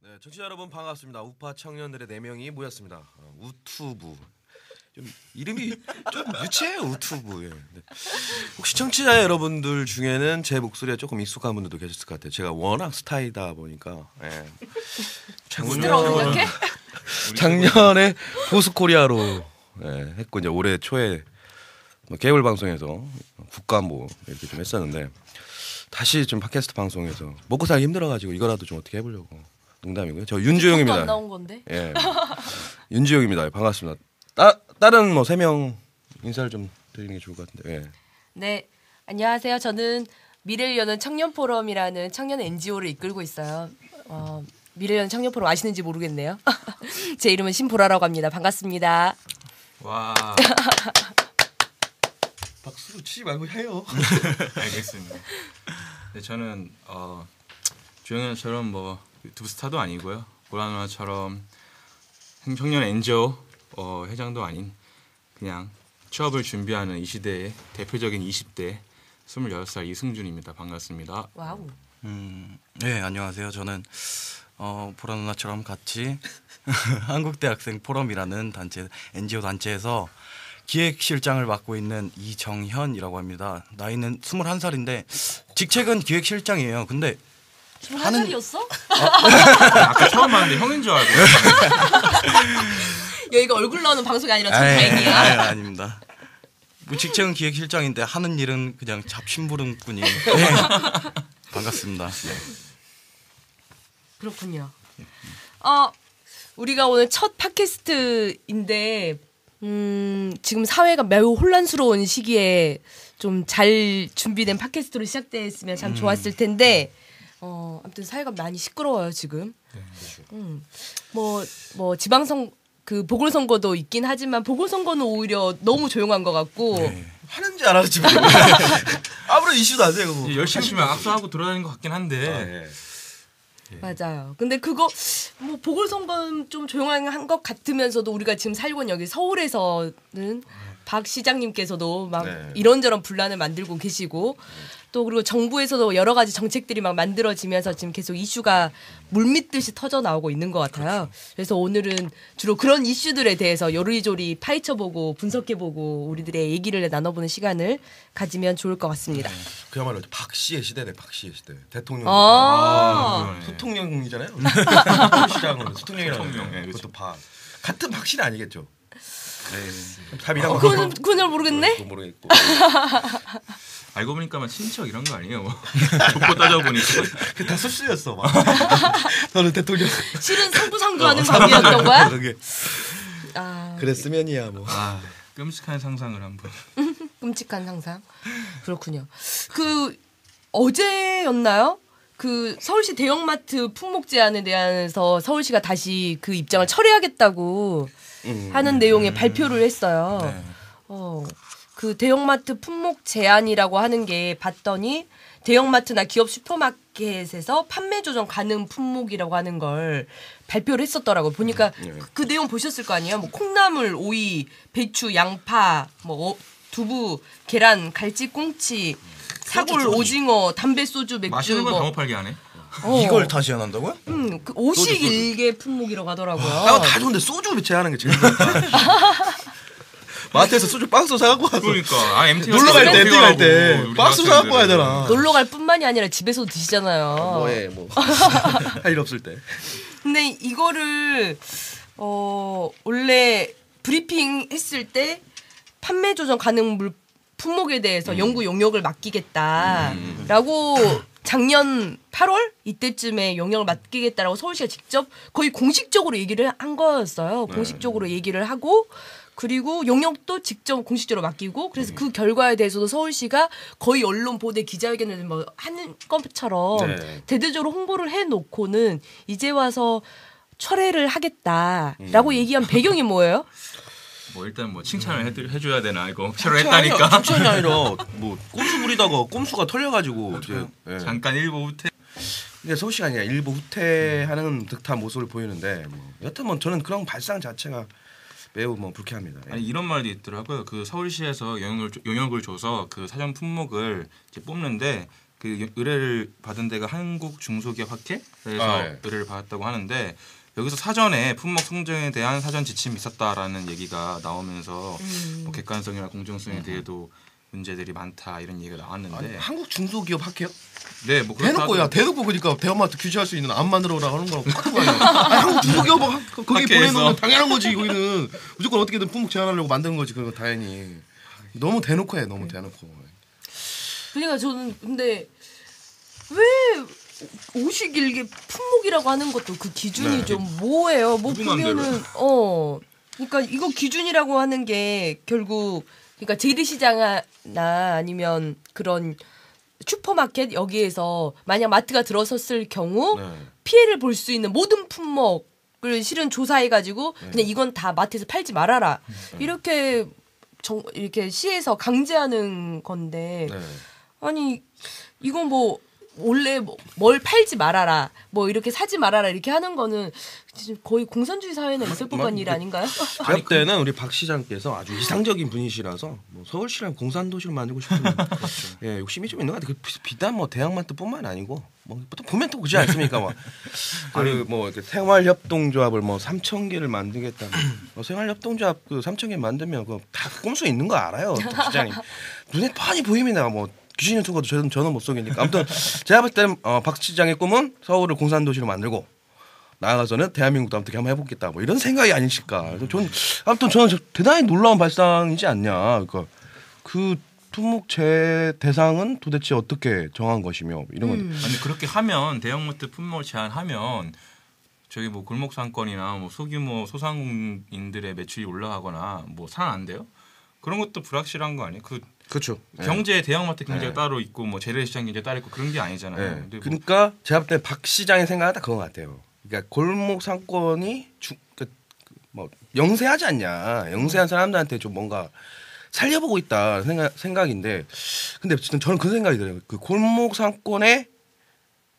네, 청취자 여러분 반갑습니다. 우파 청년들의 4명이 모였습니다. 우투부. 좀 이름이 좀 유치해요. 우투부. 예. 네. 혹시 청취자 여러분들 중에는 제 목소리에 조금 익숙한 분들도 계셨을 것 같아요. 제가 워낙 스타이다 보니까. 예. 작년에 보스코리아로 예, 했고 이제 올해 초에 개별 방송에서 국가모 이렇게 좀 했었는데 다시 좀 팟캐스트 방송에서 먹고 살기 힘들어가지고 이거라도 좀 어떻게 해보려고. 농담이고요. 저 윤주영입니다. 안 나온 건데. 예, 윤주영입니다. 반갑습니다. 다른 뭐 3명 인사를 좀 드리는 게 좋을 것 같은데. 예. 네, 안녕하세요. 저는 미래를 여는 청년 포럼이라는 청년 NGO를 이끌고 있어요. 미래를 여는 청년 포럼 아시는지 모르겠네요. 제 이름은 신보라라고 합니다. 반갑습니다. 와. 박수 치지 말고 해요. 알겠습니다. 네, 저는 주영현처럼 뭐 유튜브 스타도 아니고요. 보라 누나처럼 청년 NGO 회장도 아닌 그냥 취업을 준비하는 이 시대의 대표적인 20대 26살 이승준입니다. 반갑습니다. 와우. 네, 안녕하세요. 저는 보라 누나처럼 같이 한국대학생 포럼이라는 단체 NGO 단체에서 기획실장을 맡고 있는 이정현이라고 합니다. 나이는 21살인데 직책은 기획실장이에요. 근데 21살이었어? 아까 처음 봤는데 형인 줄 알고. 여기가 얼굴 나오는 방송이 아니라 참 다행이야. 아닙니다. 뭐 직책은 기획실장인데 하는 일은 그냥 잡심부름꾼이. 네. 반갑습니다. 네. 그렇군요. 우리가 오늘 첫 팟캐스트인데 지금 사회가 매우 혼란스러운 시기에 좀 잘 준비된 팟캐스트로 시작됐으면 참 좋았을 텐데 아무튼 사회가 많이 시끄러워요 지금. 뭐 지방선 그 보궐선거도 있긴 하지만 보궐선거는 오히려 너무 조용한 것 같고. 네. 하는지 안 하는지 아무런 이슈도 안 돼요. 열심히 하면 악수하고 돌아다니는 것 같긴 한데. 맞아요. 근데 그거 뭐 보궐선거는 좀 조용한 것 같으면서도 우리가 지금 살고 있는 여기 서울에서는 박 시장님께서도 막 이런저런 분란을 만들고 계시고 또 그리고 정부에서도 여러 가지 정책들이 막 만들어지면서 지금 계속 이슈가 물밀듯이 터져 나오고 있는 것 같아요. 그래서 오늘은 주로 그런 이슈들에 대해서 요리조리 파헤쳐보고 분석해보고 우리들의 얘기를 나눠보는 시간을 가지면 좋을 것 같습니다. 그야말로 박 씨의 시대네. 박 씨의 시대. 대통령. 소통령이잖아요. 시장은 소통령이라는 그것도 박. 같은 박 씨는 아니겠죠. 그건 잘 모르겠네. 모르겠고. 알고 보니까만 친척 이런 거 아니에요? 족보 따져보니까. 다 섭수였어. 너는 대통령. 실은 상부상조하는 관계였던 거야? 그랬으면이야 뭐. 끔찍한 상상을 한번. 끔찍한 상상. 그렇군요. 그 어제였나요? 그 서울시 대형마트 품목 제한에 대해서 서울시가 다시 그 입장을 철회하겠다고 하는 내용의 발표를 했어요. 네. 그 대형마트 품목 제한이라고 하는 게 봤더니 대형마트나 기업 슈퍼마켓에서 판매 조정 가능 품목이라고 하는 걸 발표를 했었더라고요. 보니까 그 내용 보셨을 거 아니에요? 뭐 콩나물, 오이, 배추, 양파, 뭐 두부, 계란, 갈치, 꽁치, 사골, 오징어, 담배, 소주, 맥주. 맛있는 걸 다 팔게 하네. 이걸 다 제한한다고요? 그 51개 품목이라고 하더라고요. 다 좋은데 소주 제하는 게 제일 좋다. 마트에서 소주 박스 사갖고 와서. 그러니까 MT 놀러 갈 때, MT 갈 때 박스 사갖고 와야 되나. 놀러 갈 뿐만이 아니라 집에서도 드시잖아요. 뭐해 뭐. 할 일 없을 때. 근데 이거를 원래 브리핑 했을 때 판매 조정 가능 품목에 대해서 연구 용역을 맡기겠다라고 작년 8월 이때쯤에 용역을 맡기겠다라고 서울시가 직접 거의 공식적으로 얘기를 한 거였어요. 공식적으로 얘기를 하고 그리고 용역도 직접 공식적으로 맡기고 그래서 그 결과에 대해서도 서울시가 거의 언론 보도에 기자회견을 뭐 하는 것처럼 대대적으로 홍보를 해놓고는 이제 와서 철회를 하겠다라고 얘기한 배경이 뭐예요? 뭐 일단 뭐 칭찬을 해줘야 되나 이거 철회했다니까. 칭찬이 아니라 뭐 꼼수 부리다가 꼼수가 털려가지고 이제 잠깐 일부 후퇴. 근데 서울시가 아니라 일부 후퇴하는 듯한 모습을 보이는데 뭐 여튼 뭐 저는 그런 발상 자체가 매우 뭐 불쾌합니다. 아니 이런 말도 있더라고요. 그 서울시에서 용역을 줘서 그 사전 품목을 이제 뽑는데 그 의뢰를 받은 데가 한국 중소기업학회에서 네. 의뢰를 받았다고 하는데 여기서 사전에 품목 성정에 대한 사전 지침이 있었다라는 얘기가 나오면서 뭐 객관성이나 공정성에 대해도 문제들이 많다 이런 얘기가 나왔는데 아니, 한국 중소기업 학회요? 네, 뭐 대놓고 야 대놓고 그러니까 대형마트 규제할 수 있는 안 만들어라 하는 거랑 똑같은 거 아니에요? 아니, 한국 중소기업 거기 학회에서. 보내놓으면 당연한 거지. 거기는 무조건 어떻게든 품목 제한하려고 만드는 거지. 그거 당연히 너무 대놓고 해. 너무 대놓고. 그러니까 저는 근데 왜 50일게 품목이라고 하는 것도 그 기준이 네. 좀 뭐예요? 뭐 누구 맘대로요? 보면은 그러니까 이거 기준이라고 하는 게 결국 그러니까 재래시장이나 아니면 그런 슈퍼마켓 여기에서 만약 마트가 들어섰을 경우 네. 피해를 볼 수 있는 모든 품목을 실은 조사해가지고 그냥 이건 다 마트에서 팔지 말아라 이렇게 이렇게 시에서 강제하는 건데 네. 아니 이건 뭐 원래 뭘 팔지 말아라 뭐 이렇게 사지 말아라 이렇게 하는 거는 진짜 거의 공산주의 사회는 있을 법한 일 아닌가요? 제가 때는 우리 박 시장께서 아주 이상적인 분이시라서 뭐 서울시랑 공산도시를 만들고 싶은 예, 욕심이 좀 있는 것 같아요. 그 비단 뭐 대형마트뿐만 아니고 뭐 또 보면 또 그렇지 않습니까? 뭐 생활협동조합을 뭐 3,000개를 만들겠다. 생활협동조합 그 3,000개 만들면 그 다 꼼수 있는 거 알아요. 박 시장이 눈에 뻔히 보입니다. 뭐 귀신을 두고도 저는 못 속이니까. 아무튼 제가 볼 때는 박 시장의 꿈은 서울을 공산도시로 만들고 나아가서는 대한민국도 어떻게 한번 해보겠다. 뭐 이런 생각이 아니실까. 아무튼 저는 대단히 놀라운 발상이지 않냐. 그러니까 그 품목제 대상은 도대체 어떻게 정한 것이며 이런 건데. 아니 그렇게 하면 대형마트 품목을 제한하면 저기 뭐 골목 상권이나 뭐 소규모 소상공인들의 매출이 올라가거나 뭐 살아난대요? 그런 것도 불확실한 거 아니에요? 그렇죠. 경제 대형마트 경제가 따로 있고 뭐 재래시장 경제 따로 있고 그런 게 아니잖아요. 네. 근데 뭐 그러니까 제가 볼 때 박 시장의 생각은 딱 그건 것 같아요. 그러니까 골목 상권이 뭐 영세하지 않냐. 영세한 사람들한테 좀 뭔가 살려보고 있다 생각인데, 근데 저는 그 생각이 들어요. 그 골목 상권에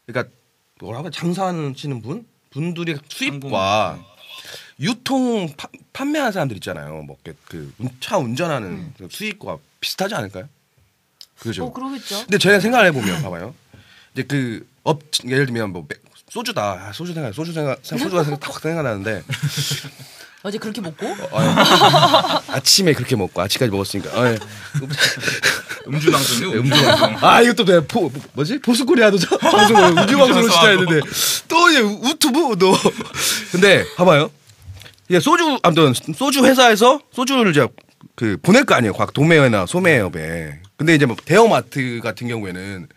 그러니까 뭐라고 장사하시는 분들의 수입과 유통 판매하는 사람들 있잖아요. 뭐 그 차 운전하는 그 수입과 비슷하지 않을까요? 그죠. 그러겠죠. 근데 제가 생각을 해보면 봐봐요. 이제 그 예를 들면 뭐 소주가 딱 생각나는데 어제 그렇게 먹고 아침에 그렇게 먹고 아침까지 먹었으니까 음주 방송이요? 이것도 내가 뭐지 보스코리아도 방송을 음주 방송으로 시작했는데 또 이제 유튜브 너 근데 봐봐요. 이게 아무튼 소주 회사에서 소주를 이제 그 보낼 거 아니에요. 각 도매회나 소매업에. 근데 이제 뭐 대형마트 같은 경우에는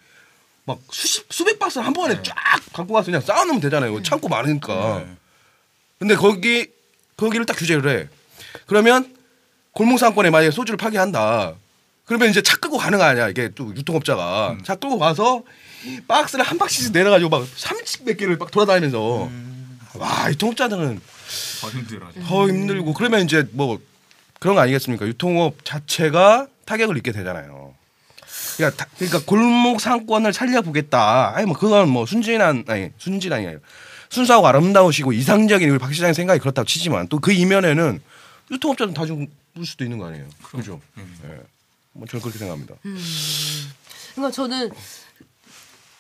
막 수백 박스를 한 번에 쫙 갖고 가서 그냥 쌓아놓으면 되잖아요. 창고 많으니까. 근데 거기를 딱 규제를 해. 그러면 골목 상권에 만약에 소주를 파기한다. 그러면 이제 차 끌고 가는 거 아니야. 이게 또 유통업자가 차 끌고 가서 박스를 한 박스씩 내려가지고 막 30몇 개를 막 돌아다니면서 와 유통업자들은 더 힘들고 그러면 이제 뭐 그런 거 아니겠습니까? 유통업 자체가 타격을 입게 되잖아요. 그러니까 골목 상권을 살려보겠다. 아니 뭐 그건 뭐 순진이 아니에요. 순수하고 아름다우시고 이상적인 우리 박 시장의 생각이 그렇다고 치지만 또 그 이면에는 유통업자는 다 죽을 수도 있는 거 아니에요. 그렇죠. 네. 뭐 저는 그렇게 생각합니다. 그러니까 저는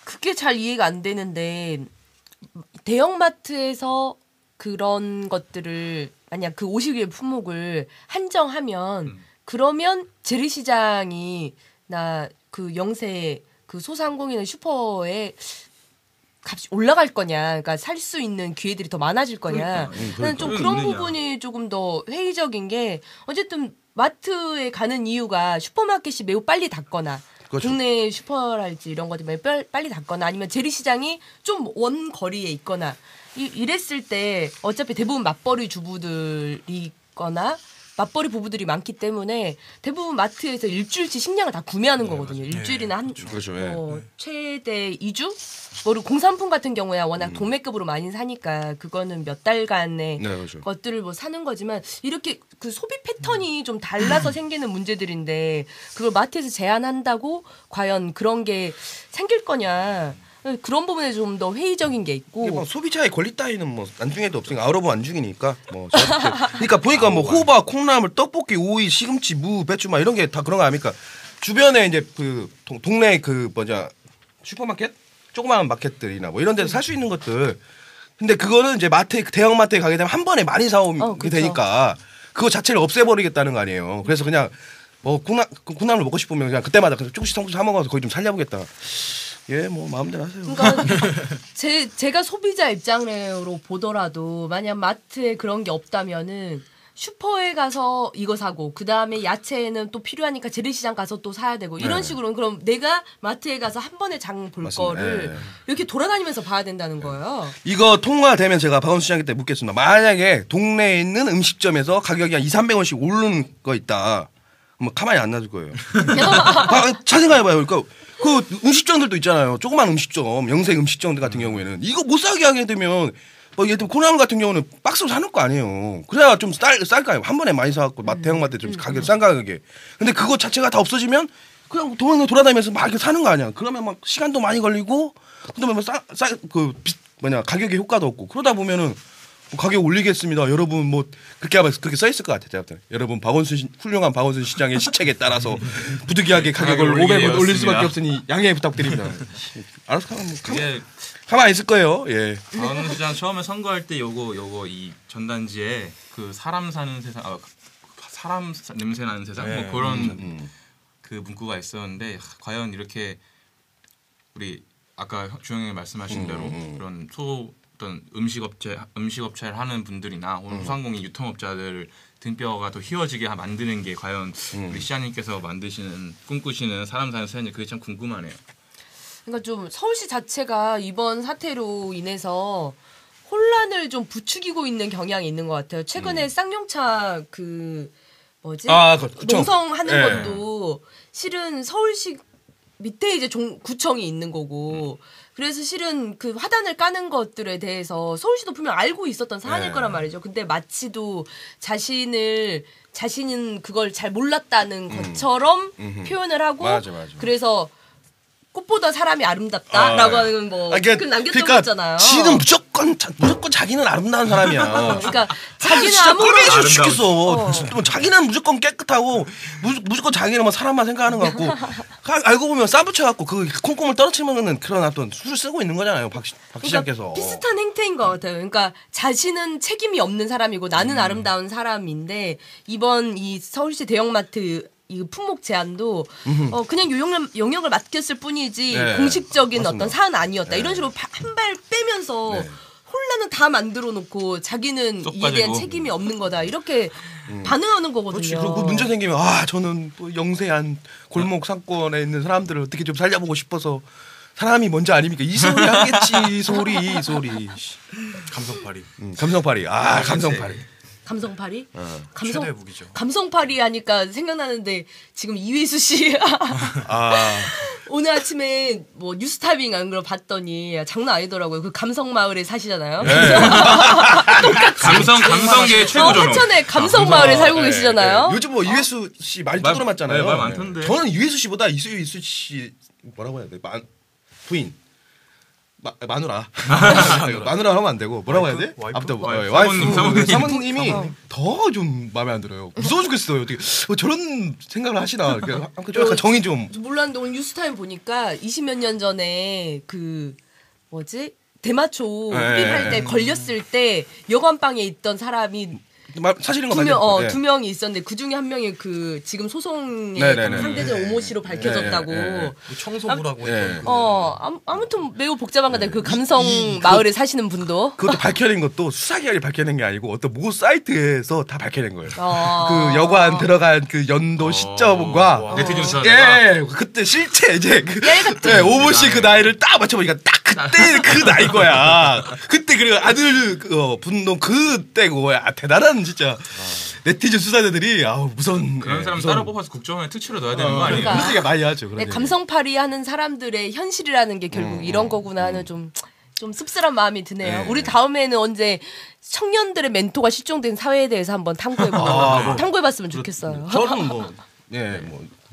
그게 잘 이해가 안 되는데 대형마트에서 그런 것들을 만약 그 50일 품목을 한정하면 그러면 재래시장이 나 그 영세 그 소상공인의 슈퍼에 값이 올라갈 거냐, 그러니까 살 수 있는 기회들이 더 많아질 거냐. 저는 좀 그런 있느냐. 부분이 조금 더 회의적인 게 어쨌든 마트에 가는 이유가 슈퍼마켓이 매우 빨리 닫거나 그렇죠. 국내 슈퍼랄지 이런 것들이 매우 빨리 닫거나 아니면 재래시장이 좀 원거리에 있거나 이랬을 때 어차피 대부분 맞벌이 주부들이 있거나 맞벌이 부부들이 많기 때문에 대부분 마트에서 일주일치 식량을 다 구매하는 거거든요. 일주일이나 그렇죠. 예. 최대 2주? 뭐 공산품 같은 경우야 워낙 도매급으로 많이 사니까 그거는 몇 달간의 네, 그렇죠. 것들을 뭐 사는 거지만 이렇게 그 소비 패턴이 좀 달라서 생기는 문제들인데 그걸 마트에서 제한한다고 과연 그런 게 생길 거냐. 그런 부분에 좀 더 회의적인 게 있고. 뭐 소비자의 권리 따위는 뭐 안중에도 없으니까 아우러브 안중이니까 뭐 그러니까 보니까 뭐 호박, 콩나물, 떡볶이, 오이, 시금치, 무, 배추 막 이런 게 다 그런 거 아닙니까? 주변에 이제 그 동네 그 슈퍼마켓, 조그마한 마켓들이나 뭐 이런 데서 살 수 있는 것들. 근데 그거는 이제 마트 대형 마트에 가게 되면 한 번에 많이 사오게 그쵸. 되니까 그거 자체를 없애버리겠다는 거 아니에요. 그래서 그냥 뭐 콩나물 먹고 싶으면 그냥 그때마다 조금씩 사 먹어서 거기 좀 살려보겠다. 예, 뭐 마음대로 하세요. 그러니까 제가 소비자 입장으로 보더라도 만약 마트에 그런 게 없다면은 슈퍼에 가서 이거 사고 그 다음에 야채는 또 필요하니까 재래시장 가서 또 사야 되고 이런 네. 식으로 그럼 내가 마트에 가서 한 번에 장 볼 맞습니다. 거를 네. 이렇게 돌아다니면서 봐야 된다는 거예요. 이거 통과되면 제가 박원순 시장님 때 묻겠습니다. 만약에 동네에 있는 음식점에서 가격이 한 200~300원씩 오르는 거 있다. 뭐 가만히 안 놔둘 거예요. 잘 생각해봐요. 그러니까 그 음식점들도 있잖아요. 조그만 음식점, 영세 음식점들 같은 경우에는 이거 못 사게 하게 되면 뭐 예를 들면 콩나물 같은 경우는 박스로 사는 거 아니에요. 그래야 좀 쌀까요? 한 번에 많이 사갖고 대형마트 좀 가격 싼 가격에. 근데 그거 자체가 다 없어지면 그냥 동네 돌아다니면서 막 이렇게 사는 거 아니야. 그러면 막 시간도 많이 걸리고 그다음에 뭐 가격의 효과도 없고 그러다 보면은 가격 올리겠습니다. 여러분 뭐 그렇게 써 있을 것 같아요. 제가 볼 때는. 여러분 훌륭한 박원순 시장의 시책에 따라서 부득이하게 가격을 500원 올릴 수밖에 없으니 양해 부탁드립니다. 알아서 가만 있을 거예요. 예. 박원순 시장 처음에 선거할 때 요거 이 전단지에 그 사람 사는 세상, 사람 냄새 나는 세상 네. 뭐 그런 그 문구가 있었는데 과연 이렇게 우리 아까 주영이 말씀하신 대로 그런 어떤 음식업체를 하는 분들이나 오늘 소상공인 유통업자들 등뼈가 더 휘어지게 만드는 게 과연 우리 시장님께서 꿈꾸시는 사람 사는 세상이 그게 참 궁금하네요. 그러니까 좀 서울시 자체가 이번 사태로 인해서 혼란을 좀 부추기고 있는 경향이 있는 것 같아요. 최근에 쌍용차 농성하는 예. 것도 실은 서울시 밑에 이제 구청이 있는 거고 그래서 실은 그 화단을 까는 것들에 대해서 서울시도 분명 알고 있었던 사안일 네. 거란 말이죠. 근데 마치도 자신은 그걸 잘 몰랐다는 것처럼 표현을 하고 맞아. 그래서 꽃보다 사람이 아름답다라고 하는 글 남겼던 거잖아요. 지는 무조건 자기는 아름다운 사람이야. 그러니까 자기는 진짜 아무런 꼴보기 싫겠어. 자기는 무조건 깨끗하고 무조건 자기는 뭐 사람만 생각하는 것 같고 알고 보면 싸붙여갖고 그 콩콩을 떨어뜨리는 그런 어떤 수를 쓰고 있는 거잖아요. 박 시장께서. 비슷한 행태인 것 같아요. 그러니까 자신은 책임이 없는 사람이고 나는 아름다운 사람인데 이번 이 서울시 대형마트 이 품목 제한도 그냥 용역을 맡겼을 뿐이지 네, 공식적인 맞습니다. 어떤 사안 아니었다. 네. 이런 식으로 한 발 빼면서 네. 혼란은 다 만들어 놓고 자기는 쏙 이에 대한 빠지고. 책임이 없는 거다. 이렇게 반응하는 거거든요. 그렇지. 그리고 문제 생기면 저는 뭐 영세한 골목 상권에 있는 사람들을 어떻게 좀 살려보고 싶어서 사람이 먼저 아닙니까? 이 소리 하겠지. 소리. 감성팔이. 감성팔이. 감성팔이. 감성팔이? 최대 무기죠. 감성팔이 하니까 생각나는데 지금 이회수 씨 오늘 아침에 뭐 뉴스타빙 안 그러 봤더니 장난 아니더라고요. 그 감성마을에 사시잖아요. 감성계의 최고죠. 하천에 감성마을에 살고 계시잖아요. 요즘 뭐 이회수 씨 많이 떠들어맞잖아요. 말 많던데. 저는 이회수 씨보다 이수 씨 뭐라고 해야 돼? 부인. 마누라. 마누라 하면 안 되고 뭐라고 해야 돼? 와이프? 아무튼 사모님. 사모님이 더 좀 마음에 안 들어요. 무서워 죽겠어요. 어떻게 저런 생각을 하시나? 좀 약간 정이 좀. 몰랐는데 오늘 뉴스타임 보니까 20몇 년 전에 대마초 흡입할 때 걸렸을 때 여관방에 있던 사람이 사실인 거 맞아요. 두 명이 있었는데 그 중에 한 명이 그 지금 소송의 네네네. 상대적 오모 씨로 밝혀졌다고. 네. 청소부라고 예. 했던 아무튼 매우 복잡한 건데 그 감성 마을에 사시는 분도 그것도 밝혀낸 것도 수사기관이 밝혀낸 게 아니고 어떤 모 사이트에서 다 밝혀낸 거예요. 아. 그 여관 들어간 그 연도 시점과 네티즌 수사다가 그때 실제 이제 오모 씨 그 나이를 딱 맞춰보니까 딱 그때 그 나이 거야. 그때 그리고 아들 분노 그때고 대단한 진짜 네티즌 수사자들이 무서운 그런 사람 따로 뽑아서 국정원에 특채로 넣어야 되는 거 아니에요? 그러니까. 그런 얘기 많이 하죠. 그런 얘기. 감성팔이 하는 사람들의 현실이라는 게 결국 이런 거구나 하는 좀 씁쓸한 마음이 드네요. 네. 우리 다음에는 언제 청년들의 멘토가 실종된 사회에 대해서 한번 탐구해봤으면 좋겠어요. 저는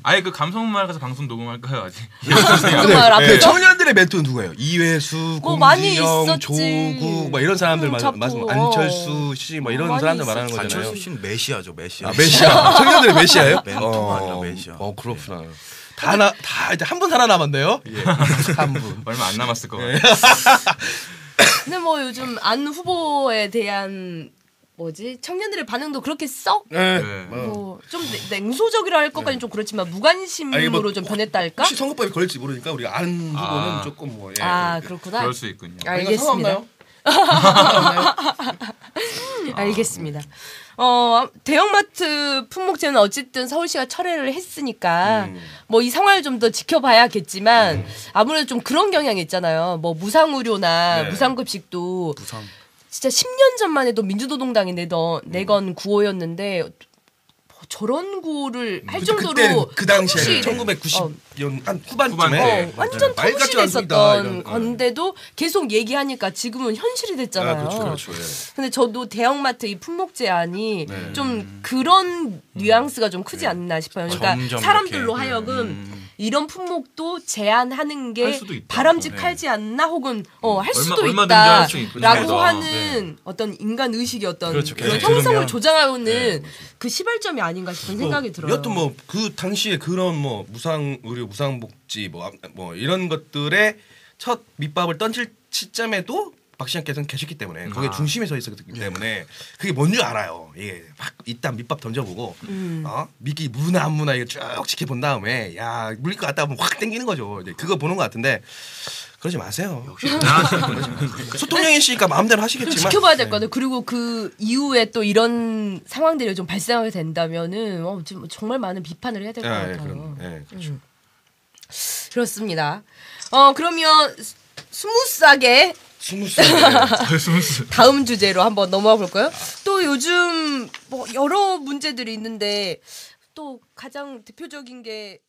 아예 그 감성마을 가서 방송 녹음할까요 아직? 감성마을 앞에서 청년들의 멘토는 누구예요? 이회수, 많이 공지영, 있었지. 조국 막 이런 사람들 자꾸, 말씀 안철수 씨 뭐 이런 많이 사람들 말하는 있었지. 거잖아요. 안철수 씨는 메시아죠, 메시아. 메시아. 청년들의 메시아예요? 멘토가 아니라 메시아. 그렇구나. 다 이제 한 분 살아남았네요. 예. 한 분. 얼마 안 남았을 것 네. 같아요. 근데 뭐 요즘 안 후보에 대한 뭐지 청년들의 반응도 그렇게 썩 네. 네. 뭐 좀 냉소적이라 할 것까지는 좀 그렇지만 무관심으로 아니, 뭐 좀 변했다 할까? 혹시 선거법에 걸릴지 모르니까 우리가 안 후보는 아. 조금 뭐. 예. 아 그렇구나. 그럴 수 있군요. 알겠습니다. 알겠습니다. 대형마트 품목제는 어쨌든 서울시가 철회를 했으니까 뭐 이 상황을 좀 더 지켜봐야겠지만 아무래도 좀 그런 경향이 있잖아요. 뭐 무상의료나 네. 무상급식도 부상. 진짜 10년 전만 해도 민주노동당이 내건 구호였는데 뭐 저런 구호를 할 정도로 그때 그 당시에 통치- 1990년 한 후반쯤에 완전 말 같지도 않습니다, 통실했었던 이런. 건데도 계속 얘기하니까 지금은 현실이 됐잖아요. 그렇죠. 예. 근데 저도 대형마트 이 품목 제한이 네. 좀 그런 뉘앙스가 좀 크지 않나 싶어요. 그러니까 점점 사람들로 이렇게. 하여금 이런 품목도 제한하는 게 할 수도 있다. 바람직하지 않나 혹은 할 수도 얼마든지 할 수 있다라고 있죠. 하는 어떤 인간 의식의 어떤 그렇죠. 그런 계속 형성을 들으면. 조장하는 그 시발점이 아닌가 싶은 생각이 들어요. 여튼 뭐 그 당시에 그런 뭐 무상 의료, 무상 복지 뭐 이런 것들의 첫 밑밥을 던질 시점에도 박 시장께서는 계셨기 때문에 거기에 중심에 서 있었기 때문에 그게 뭔 줄 알아요. 예, 막 일단 밑밥 던져보고 미끼 무나 안 무나 이거 쭉 지켜본 다음에 야 물릴 것 같다 하면 확 땡기는 거죠. 이제 그거 보는 것 같은데 그러지 마세요. 소통령이시니까 마음대로 좀 하시겠지만 지켜봐야 될 것 같아요. 그리고 그 이후에 또 이런 상황들이 좀 발생하게 된다면은 좀 정말 많은 비판을 해야 될 것 같아요. 그렇죠. 그렇습니다. 그러면 스무스하게 스무스. 다음 주제로 한번 넘어가 볼까요? 또 요즘 뭐 여러 문제들이 있는데 또 가장 대표적인 게